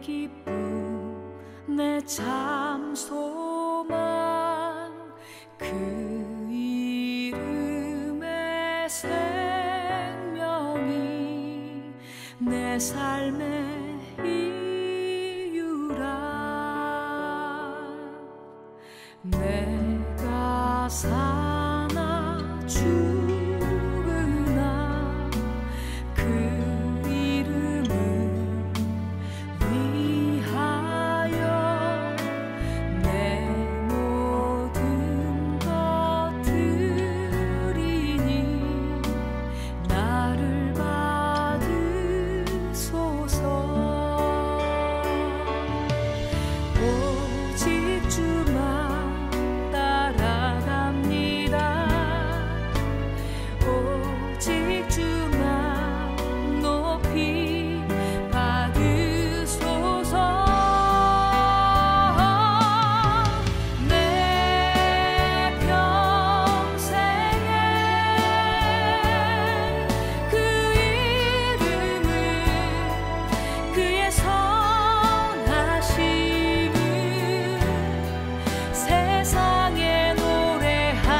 기쁨 내 참 소망 그 이름의 생명이 내 삶의 이유라. 내가 사나 죽으나 그 이름을 위하여 내 모든 것 드리니 나를 받으소서. 오직 주만 따라갑니다. 오직 주만 높이 받으소서. 내 평생에 그 이름을 그의 선하심을 세상에 노래합니다.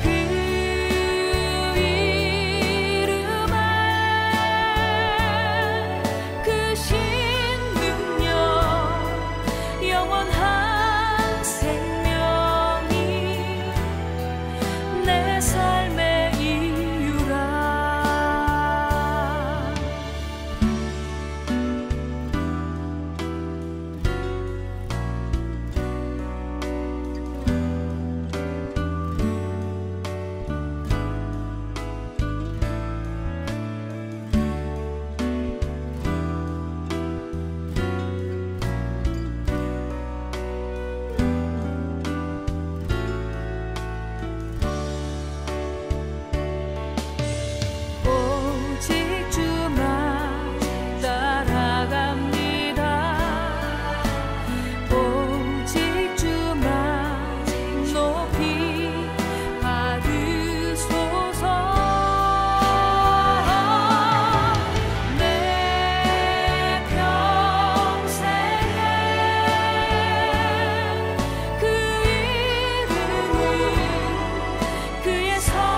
그 이름에 그 신능력 영원한 생명이 내 삶의 이유라. 오직 주만 따라갑니다. 오직 주만 높이 받으소서. 내 평생에 그 이름을 그의 선하심을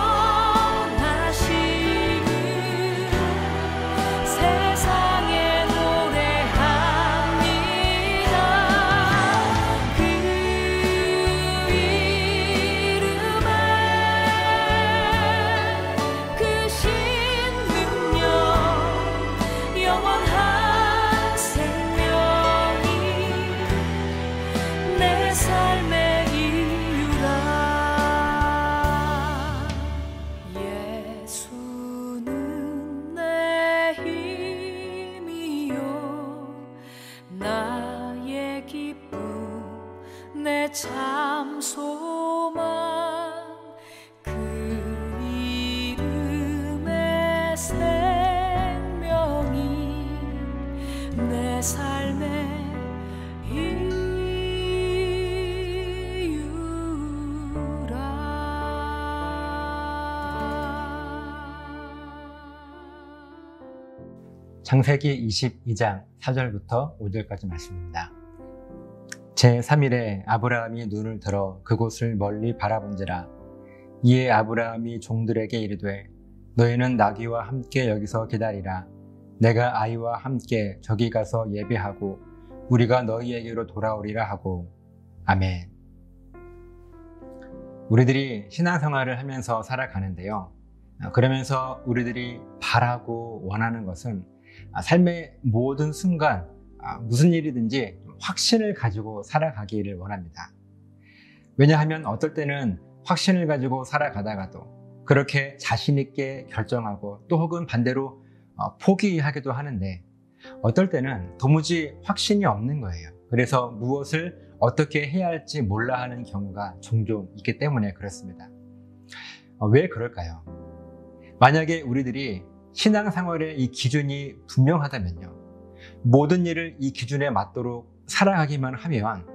세상에 노래합니다. 그 이름에 그 신능력 영원한 생명이 내 삶의 이유라. 예수는 내 힘이요 나의 기쁨 내 참 소망 그 이름의 생명이 내 삶의 이유라. 창세기 22장 4절부터 5절까지 말씀입니다. 제3일에 아브라함이 눈을 들어 그곳을 멀리 바라본지라. 이에 아브라함이 종들에게 이르되 너희는 나귀와 함께 여기서 기다리라. 내가 아이와 함께 저기 가서 예배하고 우리가 너희에게로 돌아오리라 하고. 아멘. 우리들이 신앙생활을 하면서 살아가는데요. 그러면서 우리들이 바라고 원하는 것은 삶의 모든 순간 무슨 일이든지 확신을 가지고 살아가기를 원합니다. 왜냐하면 어떨 때는 확신을 가지고 살아가다가도 그렇게 자신 있게 결정하고 또 혹은 반대로 포기하기도 하는데 어떨 때는 도무지 확신이 없는 거예요. 그래서 무엇을 어떻게 해야 할지 몰라 하는 경우가 종종 있기 때문에 그렇습니다. 왜 그럴까요? 만약에 우리들이 신앙생활의 이 기준이 분명하다면요, 모든 일을 이 기준에 맞도록 살아가기만 하면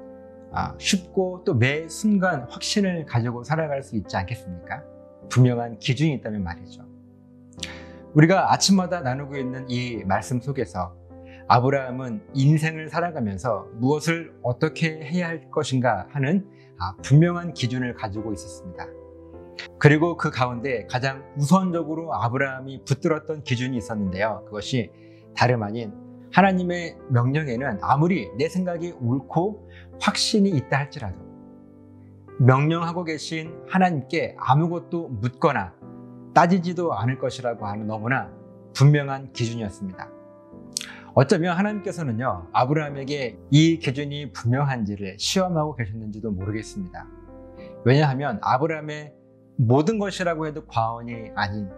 쉽고 또 매 순간 확신을 가지고 살아갈 수 있지 않겠습니까? 분명한 기준이 있다면 말이죠. 우리가 아침마다 나누고 있는 이 말씀 속에서 아브라함은 인생을 살아가면서 무엇을 어떻게 해야 할 것인가 하는 분명한 기준을 가지고 있었습니다. 그리고 그 가운데 가장 우선적으로 아브라함이 붙들었던 기준이 있었는데요. 그것이 다름 아닌 하나님의 명령에는 아무리 내 생각이 옳고 확신이 있다 할지라도 명령하고 계신 하나님께 아무것도 묻거나 따지지도 않을 것이라고 하는 너무나 분명한 기준이었습니다. 어쩌면 하나님께서는요, 아브라함에게 이 기준이 분명한지를 시험하고 계셨는지도 모르겠습니다. 왜냐하면 아브라함의 모든 것이라고 해도 과언이 아닌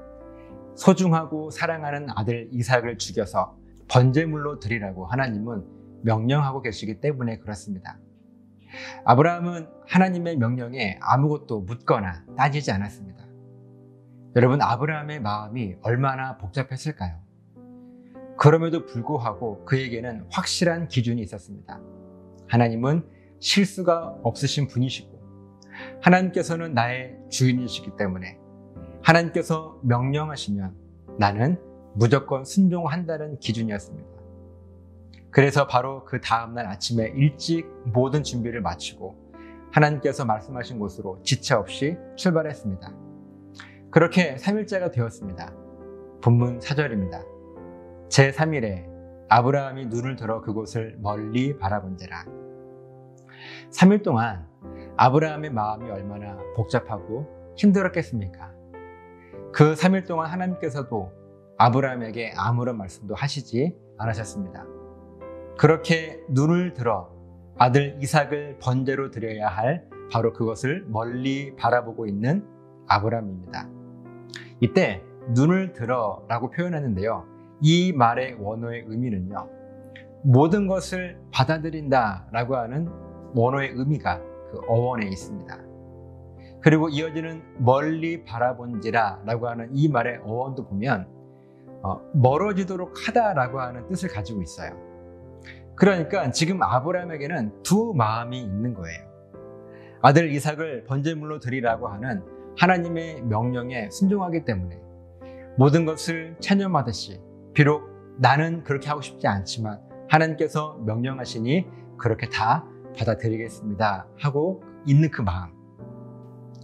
소중하고 사랑하는 아들 이삭을 죽여서 번제물로 드리라고 하나님은 명령하고 계시기 때문에 그렇습니다. 아브라함은 하나님의 명령에 아무것도 묻거나 따지지 않았습니다. 여러분, 아브라함의 마음이 얼마나 복잡했을까요? 그럼에도 불구하고 그에게는 확실한 기준이 있었습니다. 하나님은 실수가 없으신 분이시고 하나님께서는 나의 주인이시기 때문에 하나님께서 명령하시면 나는 무조건 순종한다는 기준이었습니다. 그래서 바로 그 다음날 아침에 일찍 모든 준비를 마치고 하나님께서 말씀하신 곳으로 지체 없이 출발했습니다. 그렇게 3일째가 되었습니다. 본문 4절입니다. 제3일에 아브라함이 눈을 들어 그곳을 멀리 바라본지라. 3일 동안 아브라함의 마음이 얼마나 복잡하고 힘들었겠습니까? 그 3일 동안 하나님께서도 아브라함에게 아무런 말씀도 하시지 않으셨습니다. 그렇게 눈을 들어 아들 이삭을 번제로 드려야 할 바로 그것을 멀리 바라보고 있는 아브라함입니다. 이때 눈을 들어 라고 표현하는데요. 이 말의 원어의 의미는요, 모든 것을 받아들인다 라고 하는 원어의 의미가 그 어원에 있습니다. 그리고 이어지는 멀리 바라본지라 라고 하는 이 말의 어원도 보면 멀어지도록 하다 라고 하는 뜻을 가지고 있어요. 그러니까 지금 아브라함에게는 두 마음이 있는 거예요. 아들 이삭을 번제물로 드리라고 하는 하나님의 명령에 순종하기 때문에 모든 것을 체념하듯이 비록 나는 그렇게 하고 싶지 않지만 하나님께서 명령하시니 그렇게 다 받아들이겠습니다 하고 있는 그 마음,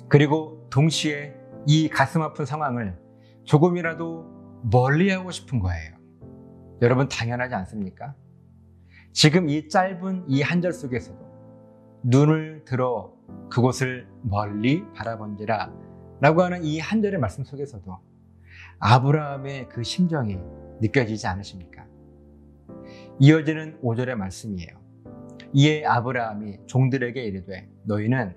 그리고 동시에 이 가슴 아픈 상황을 조금이라도 멀리하고 싶은 거예요. 여러분, 당연하지 않습니까? 지금 이 짧은 이 한 절 속에서도 눈을 들어 그곳을 멀리 바라본지라 라고 하는 이 한 절의 말씀 속에서도 아브라함의 그 심정이 느껴지지 않으십니까? 이어지는 5절의 말씀이에요. 이에 아브라함이 종들에게 이르되 너희는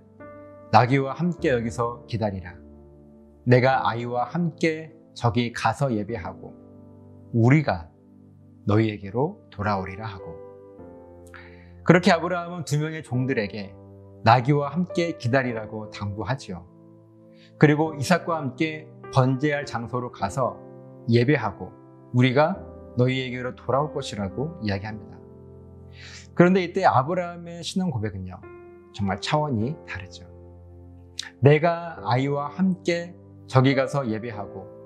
나귀와 함께 여기서 기다리라. 내가 아이와 함께 저기 가서 예배하고 우리가 너희에게로 돌아오리라 하고. 그렇게 아브라함은 두 명의 종들에게 나귀와 함께 기다리라고 당부하지요. 그리고 이삭과 함께 번제할 장소로 가서 예배하고 우리가 너희에게로 돌아올 것이라고 이야기합니다. 그런데 이때 아브라함의 신앙 고백은요, 정말 차원이 다르죠. 내가 아이와 함께 저기 가서 예배하고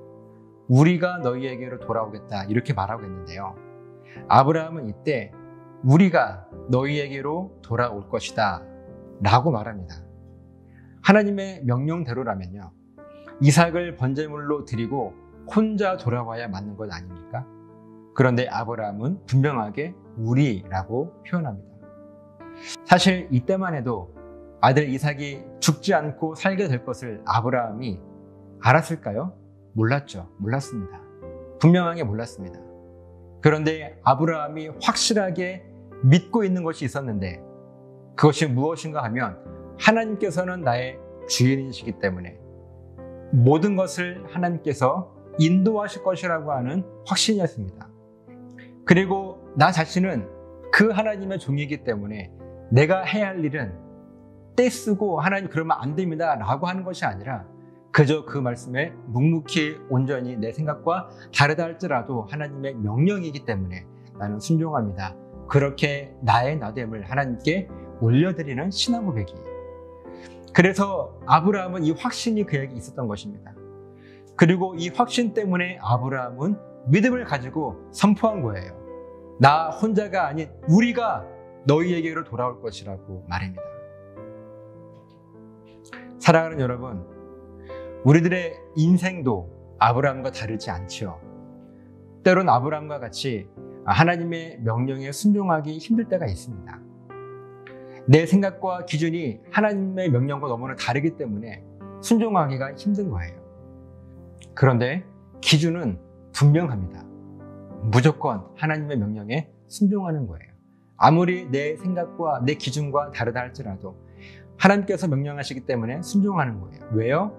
우리가 너희에게로 돌아오겠다 이렇게 말하고 있는데요. 아브라함은 이때 우리가 너희에게로 돌아올 것이다 라고 말합니다. 하나님의 명령대로라면요, 이삭을 번제물로 드리고 혼자 돌아와야 맞는 것 아닙니까? 그런데 아브라함은 분명하게 우리라고 표현합니다. 사실 이때만 해도 아들 이삭이 죽지 않고 살게 될 것을 아브라함이 알았을까요? 몰랐죠. 몰랐습니다. 분명하게 몰랐습니다. 그런데 아브라함이 확실하게 믿고 있는 것이 있었는데 그것이 무엇인가 하면 하나님께서는 나의 주인이시기 때문에 모든 것을 하나님께서 인도하실 것이라고 하는 확신이었습니다. 그리고 나 자신은 그 하나님의 종이기 때문에 내가 해야 할 일은 떼쓰고 하나님 그러면 안 됩니다 라고 하는 것이 아니라 그저 그 말씀에 묵묵히 온전히 내 생각과 다르다 할지라도 하나님의 명령이기 때문에 나는 순종합니다. 그렇게 나의 나됨을 하나님께 올려드리는 신앙 고백이에요. 그래서 아브라함은 이 확신이 그에게 있었던 것입니다. 그리고 이 확신 때문에 아브라함은 믿음을 가지고 선포한 거예요. 나 혼자가 아닌 우리가 너희에게로 돌아올 것이라고 말입니다. 사랑하는 여러분, 우리들의 인생도 아브라함과 다르지 않지요. 때론 아브라함과 같이 하나님의 명령에 순종하기 힘들 때가 있습니다. 내 생각과 기준이 하나님의 명령과 너무나 다르기 때문에 순종하기가 힘든 거예요. 그런데 기준은 분명합니다. 무조건 하나님의 명령에 순종하는 거예요. 아무리 내 생각과 내 기준과 다르다 할지라도 하나님께서 명령하시기 때문에 순종하는 거예요. 왜요?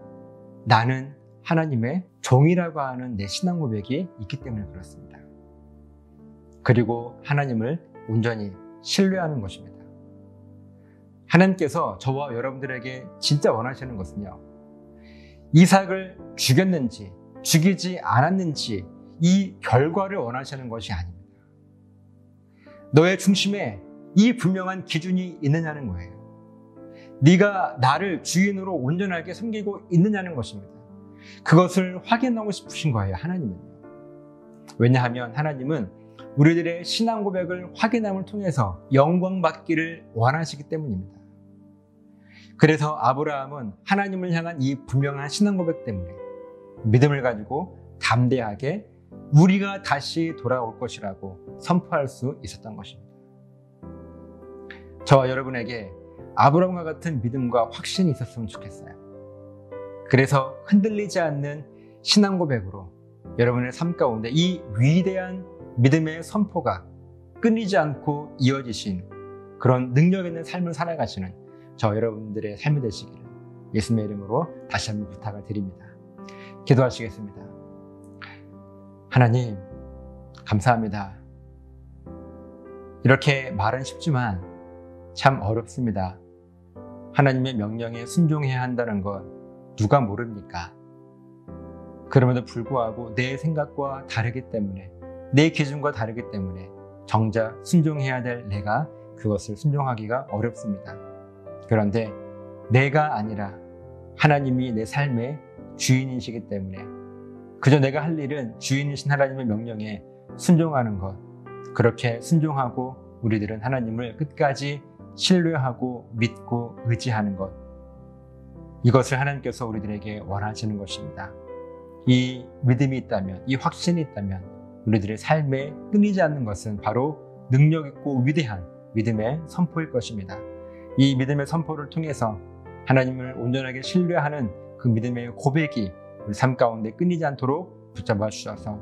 나는 하나님의 종이라고 하는 내 신앙 고백이 있기 때문에 그렇습니다. 그리고 하나님을 온전히 신뢰하는 것입니다. 하나님께서 저와 여러분들에게 진짜 원하시는 것은요, 이삭을 죽였는지 죽이지 않았는지 이 결과를 원하시는 것이 아닙니다. 너의 중심에 이 분명한 기준이 있느냐는 거예요. 네가 나를 주인으로 온전하게 섬기고 있느냐는 것입니다. 그것을 확인하고 싶으신 거예요, 하나님은요. 왜냐하면 하나님은 우리들의 신앙 고백을 확인함을 통해서 영광 받기를 원하시기 때문입니다. 그래서 아브라함은 하나님을 향한 이 분명한 신앙 고백 때문에 믿음을 가지고 담대하게 우리가 다시 돌아올 것이라고 선포할 수 있었던 것입니다. 저와 여러분에게 아브라함과 같은 믿음과 확신이 있었으면 좋겠어요. 그래서 흔들리지 않는 신앙 고백으로 여러분의 삶 가운데 이 위대한 믿음의 선포가 끊이지 않고 이어지신 그런 능력 있는 삶을 살아가시는 저 여러분들의 삶이 되시기를 예수님의 이름으로 다시 한번 부탁을 드립니다. 기도하시겠습니다. 하나님, 감사합니다. 이렇게 말은 쉽지만 참 어렵습니다. 하나님의 명령에 순종해야 한다는 것 누가 모릅니까? 그럼에도 불구하고 내 생각과 다르기 때문에, 내 기준과 다르기 때문에 정작 순종해야 될 내가 그것을 순종하기가 어렵습니다. 그런데 내가 아니라 하나님이 내 삶의 주인이시기 때문에 그저 내가 할 일은 주인이신 하나님의 명령에 순종하는 것, 그렇게 순종하고 우리들은 하나님을 끝까지 신뢰하고 믿고 의지하는 것, 이것을 하나님께서 우리들에게 원하시는 것입니다. 이 믿음이 있다면, 이 확신이 있다면 우리들의 삶에 끊이지 않는 것은 바로 능력 있고 위대한 믿음의 선포일 것입니다. 이 믿음의 선포를 통해서 하나님을 온전하게 신뢰하는 그 믿음의 고백이 우리 삶 가운데 끊이지 않도록 붙잡아 주셔서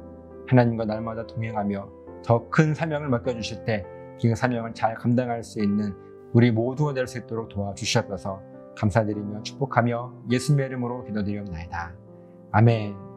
하나님과 날마다 동행하며 더 큰 사명을 맡겨주실 때 그 사명을 잘 감당할 수 있는 우리 모두가 될 수 있도록 도와주셔서 감사드리며 축복하며 예수님의 이름으로 기도드리옵나이다. 아멘.